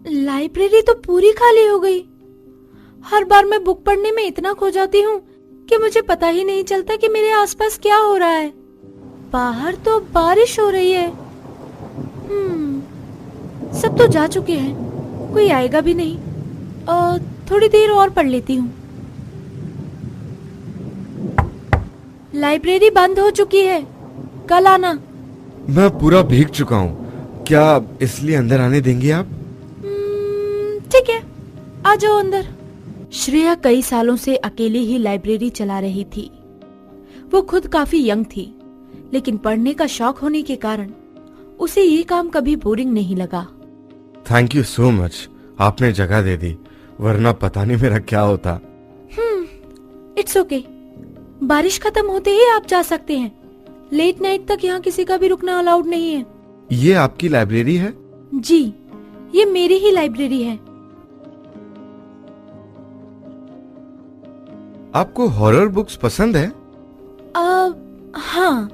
Library तो पूरी खाली हो गई। हर बार मैं बुक पढ़ने में इतना खो जाती हूँ कि मुझे पता ही नहीं चलता कि मेरे आसपास क्या हो रहा है। बाहर तो बारिश हो रही है। सब तो जा चुके हैं, कोई आएगा भी नहीं। थोड़ी देर और पढ़ लेती हूँ। लाइब्रेरी बंद हो चुकी है, कल आना। मैं पूरा भीग चुका हूँ, क्या इसलिए अंदर आने देंगे आप? ठीक है, आ जाओ अंदर। श्रेया कई सालों से अकेले ही लाइब्रेरी चला रही थी। वो खुद काफी यंग थी, लेकिन पढ़ने का शौक होने के कारण उसे ये काम कभी बोरिंग नहीं लगा। थैंक यू सो मच, आपने जगह दे दी, वरना पता नहीं मेरा क्या होता। It's okay. बारिश खत्म होते ही आप जा सकते हैं। लेट नाइट तक यहाँ किसी का भी रुकना अलाउड नहीं है। ये आपकी लाइब्रेरी है? जी, ये मेरी ही लाइब्रेरी है। आपको हॉरर बुक्स पसंद है? हाँ,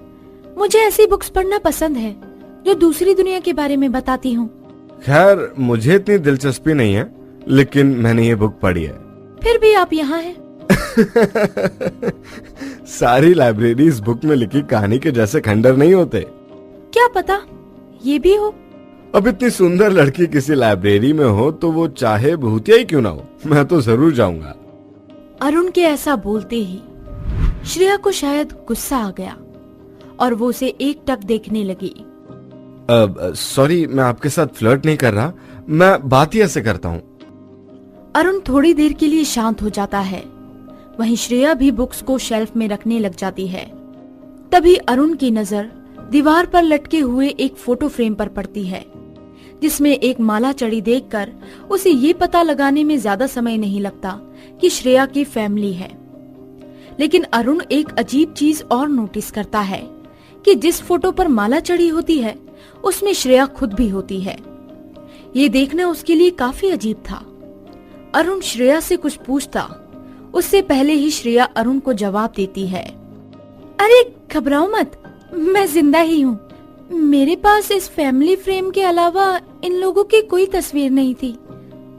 मुझे ऐसी बुक्स पढ़ना पसंद है जो दूसरी दुनिया के बारे में बताती हूँ। खैर, मुझे इतनी दिलचस्पी नहीं है, लेकिन मैंने ये बुक पढ़ी है। फिर भी आप यहाँ हैं। सारी लाइब्रेरी इस बुक में लिखी कहानी के जैसे खंडर नहीं होते। क्या पता ये भी हो। अब इतनी सुंदर लड़की किसी लाइब्रेरी में हो तो वो चाहे भूतिया ही क्यों ना हो, मैं तो जरूर जाऊंगा। अरुण के ऐसा बोलते ही श्रेया को शायद गुस्सा आ गया और वो उसे एकटक देखने लगी। सॉरी, मैं आपके साथ फ्लर्ट नहीं कर रहा, मैं बात ही ऐसे करता हूँ। अरुण थोड़ी देर के लिए शांत हो जाता है। वहीं श्रेया भी बुक्स को शेल्फ में रखने लग जाती है। तभी अरुण की नजर दीवार पर लटके हुए एक फोटो फ्रेम पर पड़ती है, जिसमें एक माला चढ़ी देखकर उसे ये पता लगाने में ज्यादा समय नहीं लगता कि श्रेया की फैमिली है। लेकिन अरुण एक अजीब चीज और नोटिस करता है कि जिस फोटो पर माला चढ़ी होती है उसमें श्रेया खुद भी होती है। ये देखना उसके लिए काफी अजीब था। अरुण श्रेया से कुछ पूछता, उससे पहले ही श्रेया अरुण को जवाब देती है। अरे घबराओ मत, मैं जिंदा ही हूँ। मेरे पास इस फैमिली फ्रेम के अलावा इन लोगों की कोई तस्वीर नहीं थी,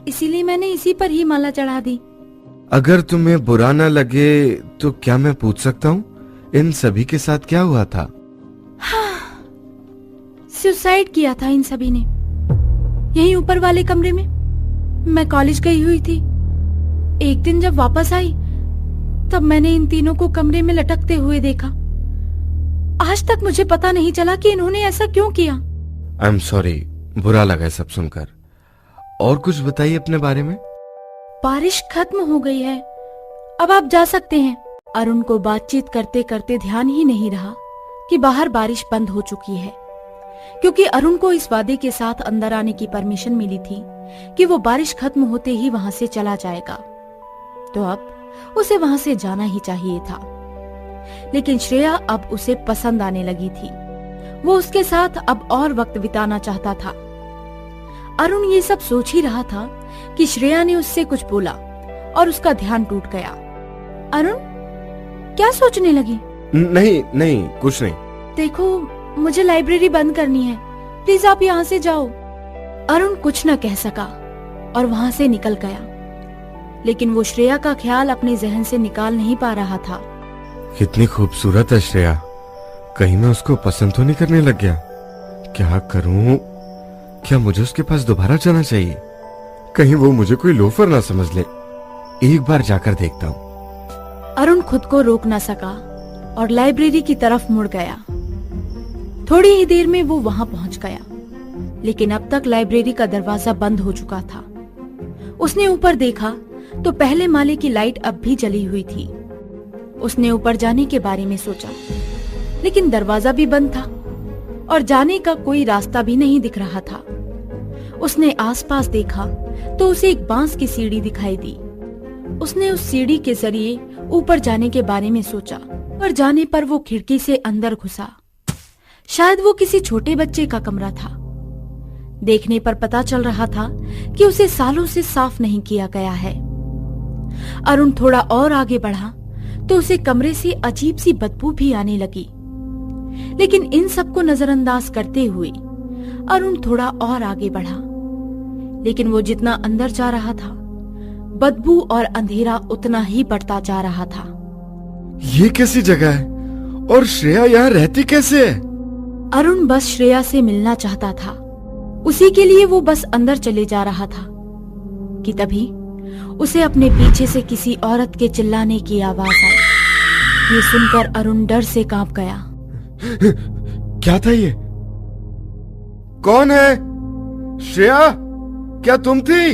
इसीलिए मैंने इसी पर ही माला चढ़ा दी। अगर तुम्हें बुरा न लगे तो क्या मैं पूछ सकता हूँ, इन सभी के साथ क्या हुआ था? हाँ, सुसाइड किया था इन सभी ने, यहीं ऊपर वाले कमरे में। मैं कॉलेज गई हुई थी। एक दिन जब वापस आई तब मैंने इन तीनों को कमरे में लटकते हुए देखा। आज तक मुझे पता नहीं चला कि इन्होंने ऐसा क्यों किया। आई एम सॉरी, बुरा लगा सब सुनकर। और कुछ बताइए अपने बारे में। बारिश खत्म हो गई है, अब आप जा सकते हैं। अरुण को बातचीत करते करते ध्यान ही नहीं रहा कि बाहर बारिश बंद हो चुकी है, क्योंकि अरुण को इस वादे के साथ अंदर आने की परमिशन मिली थी कि वो बारिश खत्म होते ही वहां से चला जाएगा, तो अब उसे वहां से जाना ही चाहिए था। लेकिन श्रेया अब उसे पसंद आने लगी थी। वो उसके साथ अब और वक्त बिताना चाहता था। अरुण ये सब सोच ही रहा था कि श्रेया ने उससे कुछ बोला और उसका ध्यान टूट गया। अरुण, क्या सोचने लगी? नहीं नहीं, कुछ नहीं। देखो, मुझे लाइब्रेरी बंद करनी है, प्लीज आप यहाँ से जाओ। अरुण कुछ न कह सका और वहां से निकल गया, लेकिन वो श्रेया का ख्याल अपने जहन से निकाल नहीं पा रहा था। कितनी खूबसूरत है श्रेया, कहीं मैं उसको पसंद तो नहीं करने लग गया? क्या करूं? क्या मुझे उसके पास दोबारा जाना चाहिए? कहीं वो मुझे कोई लोफर ना समझ ले। एक बार जाकर देखता हूँ। अरुण खुद को रोक न सका और लाइब्रेरी की तरफ मुड़ गया। थोड़ी ही देर में वो वहां पहुंच गया, लेकिन अब तक लाइब्रेरी का दरवाजा बंद हो चुका था। उसने ऊपर देखा तो पहले माले की लाइट अब भी जली हुई थी। उसने ऊपर जाने के बारे में सोचा, लेकिन दरवाजा भी बंद था और जाने का कोई रास्ता भी नहीं दिख रहा था। उसने आसपास देखा तो उसे एक बांस की सीढ़ी दिखाई दी। उसने उस सीढ़ी के जरिए ऊपर जाने के बारे में सोचा, पर जाने पर वो खिड़की से अंदर घुसा। शायद वो किसी छोटे बच्चे का कमरा था। देखने पर पता चल रहा था कि उसे सालों से साफ नहीं किया गया है। अरुण थोड़ा और आगे बढ़ा तो उसे कमरे से अजीब सी बदबू भी आने लगी, लेकिन इन सबको नजरअंदाज करते हुए अरुण थोड़ा और आगे बढ़ा, लेकिन वो जितना अंदर जा रहा था, बदबू और अंधेरा उतना ही बढ़ता जा रहा था। ये कैसी जगह है और श्रेया यहाँ रहती कैसे है? अरुण बस श्रेया से मिलना चाहता था। उसी के लिए वो बस अंदर चले जा रहा था कि तभी उसे अपने पीछे से किसी औरत के चिल्लाने की आवाज आई। ये सुनकर अरुण डर से कांप गया। क्या था ये? कौन है? श्रेया, क्या तुम थी?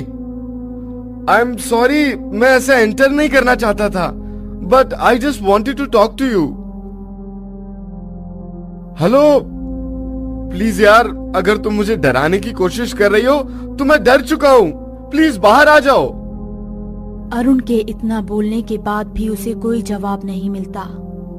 आई एम सॉरी, मैं ऐसा एंटर नहीं करना चाहता था, but I just wanted to talk to you. Hello, please यार, अगर तुम मुझे डराने की कोशिश कर रही हो तो मैं डर चुका हूं, प्लीज बाहर आ जाओ। अरुण के इतना बोलने के बाद भी उसे कोई जवाब नहीं मिलता।